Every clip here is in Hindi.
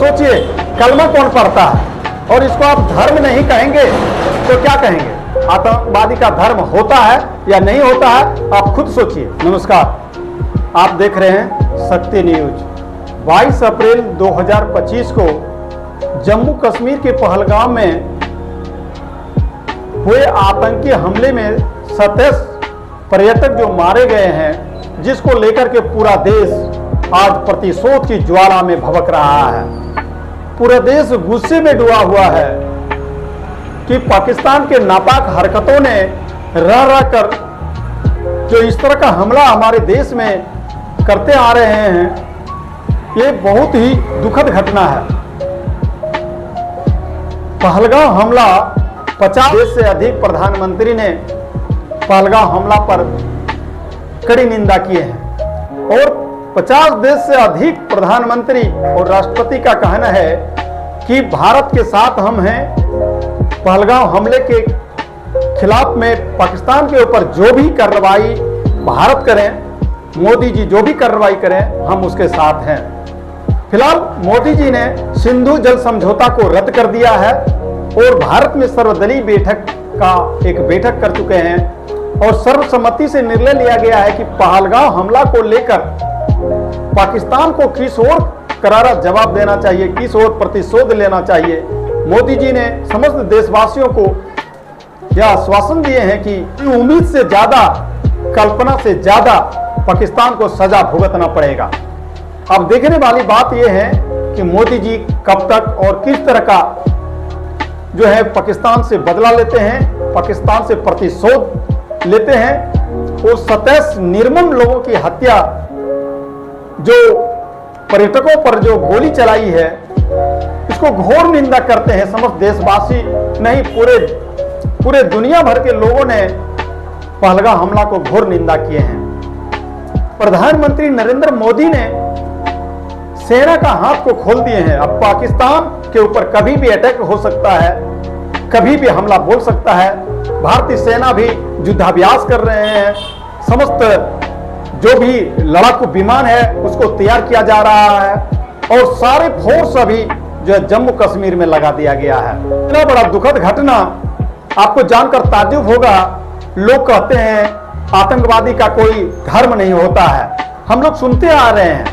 सोचिए, कलमा कौन पढ़ता है और इसको आप धर्म नहीं कहेंगे तो क्या कहेंगे? आतंकवादी का धर्म होता है या नहीं होता है, आप खुद सोचिए। नमस्कार, आप देख रहे हैं शक्ति न्यूज। 22 अप्रैल 2025 को जम्मू कश्मीर के पहलगाम में हुए आतंकी हमले में 27 पर्यटक जो मारे गए हैं, जिसको लेकर के पूरा देश आज प्रतिशोध की ज्वाला में भभक रहा है। पूरा देश गुस्से में डूबा हुआ है कि पाकिस्तान के नापाक हरकतों ने रह रह कर जो इस तरह का हमला हमारे देश में करते आ रहे हैं, ये बहुत ही दुखद घटना है। पहलगाम हमला 50 देश से अधिक प्रधानमंत्री ने पहलगाम हमला पर कड़ी निंदा किए हैं और 50 देश से अधिक प्रधानमंत्री और राष्ट्रपति का कहना है कि भारत के साथ हम हैं। पहलगाम हमले के खिलाफ में पाकिस्तान के ऊपर जो भी कार्रवाई भारत करें, मोदी जी जो भी कार्रवाई करें, हम उसके साथ हैं। फिलहाल मोदी जी ने सिंधु जल समझौता को रद्द कर दिया है और भारत में सर्वदलीय बैठक का एक बैठक कर चुके हैं और सर्वसम्मति से निर्णय लिया गया है कि पहलगाम हमला को लेकर पाकिस्तान को किस ओर करारा जवाब देना चाहिए, किस ओर प्रतिशोध लेना चाहिए। मोदी जी ने समस्त देशवासियों को यह आश्वासन दिए हैं कि उम्मीद से ज्यादा, कल्पना से ज्यादा पाकिस्तान को सजा भुगतना पड़ेगा। अब देखने वाली बात यह है कि मोदी जी कब तक और किस तरह का जो है पाकिस्तान से बदला लेते हैं, पाकिस्तान से प्रतिशोध लेते हैं। वो 27 निर्मम लोगों की हत्या, जो पर्यटकों पर जो गोली चलाई है, इसको घोर निंदा करते हैं। समस्त देशवासी नहीं, पूरे दुनिया भर के लोगों ने पहलगाम हमला को घोर निंदा किए हैं। प्रधानमंत्री नरेंद्र मोदी ने सेना का हाथ को खोल दिए हैं। अब पाकिस्तान के ऊपर कभी भी अटैक हो सकता है, कभी भी हमला बोल सकता है। भारतीय सेना भी युद्धाभ्यास कर रहे हैं। समस्त जो भी लड़ाकू विमान है उसको तैयार किया जा रहा है और सारे फोर्स अभी जो है जम्मू कश्मीर में लगा दिया गया है। इतना बड़ा दुखद घटना आपको जानकर ताज्जुब होगा। लोग कहते हैं आतंकवादी का कोई धर्म नहीं होता है। हम लोग सुनते आ रहे हैं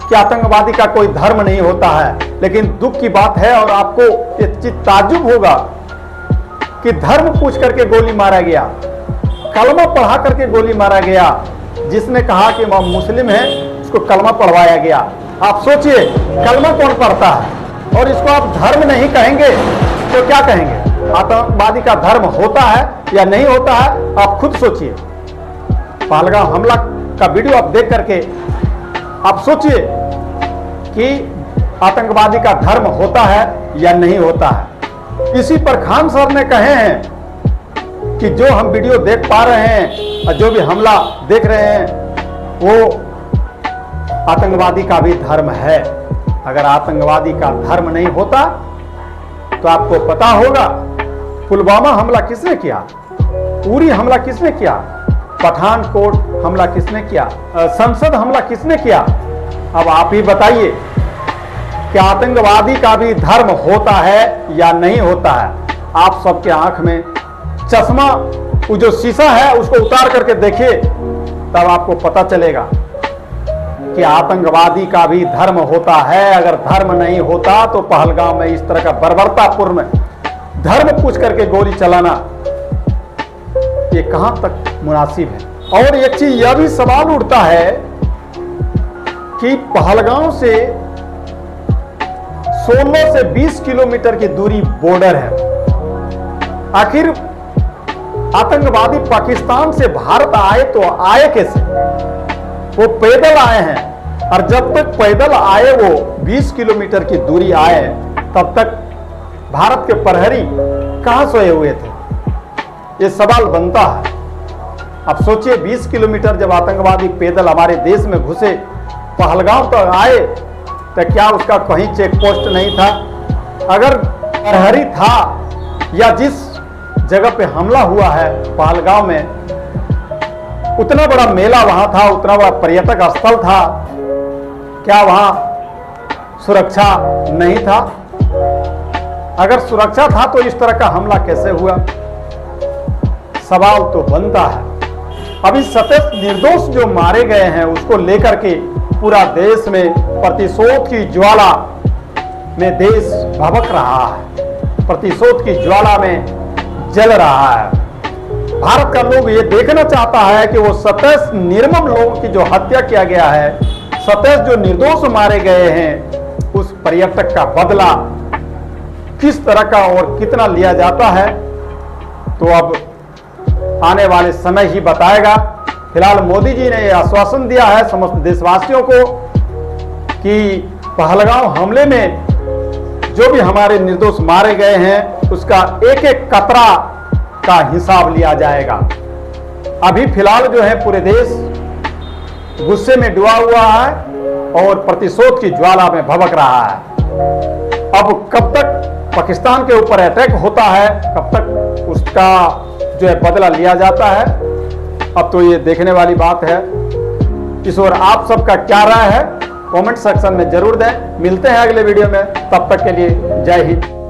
कि आतंकवादी का कोई धर्म नहीं होता है, लेकिन दुख की बात है और आपको ये चीज ताज्जुब होगा कि धर्म पूछ करके गोली मारा गया, कलमा पढ़ा करके गोली मारा गया। जिसने कहा कि वह मुस्लिम है, उसको कलमा पढ़वाया गया। आप सोचिए, कलमा कौन पढ़ता है और इसको आप धर्म नहीं कहेंगे तो क्या कहेंगे? आतंकवादी का धर्म होता है या नहीं होता है, आप खुद सोचिए। पहलगाम हमला का वीडियो आप देख करके आप सोचिए कि आतंकवादी का धर्म होता है या नहीं होता है। इसी पर खान सर ने कहे हैं कि जो हम वीडियो देख पा रहे हैं और जो भी हमला देख रहे हैं, वो आतंकवादी का भी धर्म है। अगर आतंकवादी का धर्म नहीं होता तो आपको पता होगा पुलवामा हमला किसने किया, उरी हमला किसने किया, पठानकोट हमला किसने किया, संसद हमला किसने किया। अब आप ही बताइए कि आतंकवादी का भी धर्म होता है या नहीं होता है। आप सबके आंख में चश्मा, वो जो शीशा है उसको उतार करके देखिए, तब आपको पता चलेगा कि आतंकवादी का भी धर्म होता है। अगर धर्म नहीं होता तो पहलगाम में इस तरह का बर्बरतापूर्ण धर्म पूछ करके गोली चलाना ये कहां तक मुनासिब है। और एक चीज यह भी सवाल उठता है कि पहलगाम से 16 से 20 किलोमीटर की दूरी बॉर्डर है। आखिर आतंकवादी पाकिस्तान से भारत आए तो आए कैसे? वो पैदल आए हैं और जब तक पैदल आए, वो 20 किलोमीटर की दूरी आए, तब तक भारत के प्रहरी कहां सोए हुए थे? ये सवाल बनता है। अब सोचिए, 20 किलोमीटर जब आतंकवादी पैदल हमारे देश में घुसे, पहलगाम तक आए, तो क्या उसका कहीं चेक पोस्ट नहीं था? अगर प्रहरी था या जिस जगह पे हमला हुआ है पहलगाम में, उतना बड़ा मेला वहां था, उतना बड़ा पर्यटक स्थल था, क्या वहां सुरक्षा नहीं था। अगर सुरक्षा था तो इस तरह का हमला कैसे हुआ, सवाल तो बनता है। अभी 27 निर्दोष जो मारे गए हैं उसको लेकर के पूरा देश में प्रतिशोध की ज्वाला में देश भभक रहा है, प्रतिशोध की ज्वाला में जल रहा है। भारत का लोग ये देखना चाहता है कि वो 27 निर्मम लोगों की जो हत्या किया गया है, 27 जो निर्दोष मारे गए हैं, उस पर्यटक का बदला किस तरह का और कितना लिया जाता है, तो अब आने वाले समय ही बताएगा। फिलहाल मोदी जी ने यह आश्वासन दिया है समस्त देशवासियों को कि पहलगांव हमले में जो भी हमारे निर्दोष मारे गए हैं उसका एक एक कतरा का हिसाब लिया जाएगा। अभी फिलहाल जो है पूरे देश गुस्से में डूबा हुआ है और प्रतिशोध की ज्वाला में भभक रहा है। अब कब तक पाकिस्तान के ऊपर अटैक होता है, कब तक उसका जो है बदला लिया जाता है, अब तो ये देखने वाली बात है। इस ओर आप सबका क्या राय है कमेंट सेक्शन में जरूर दें। मिलते हैं अगले वीडियो में, तब तक के लिए जय हिंद।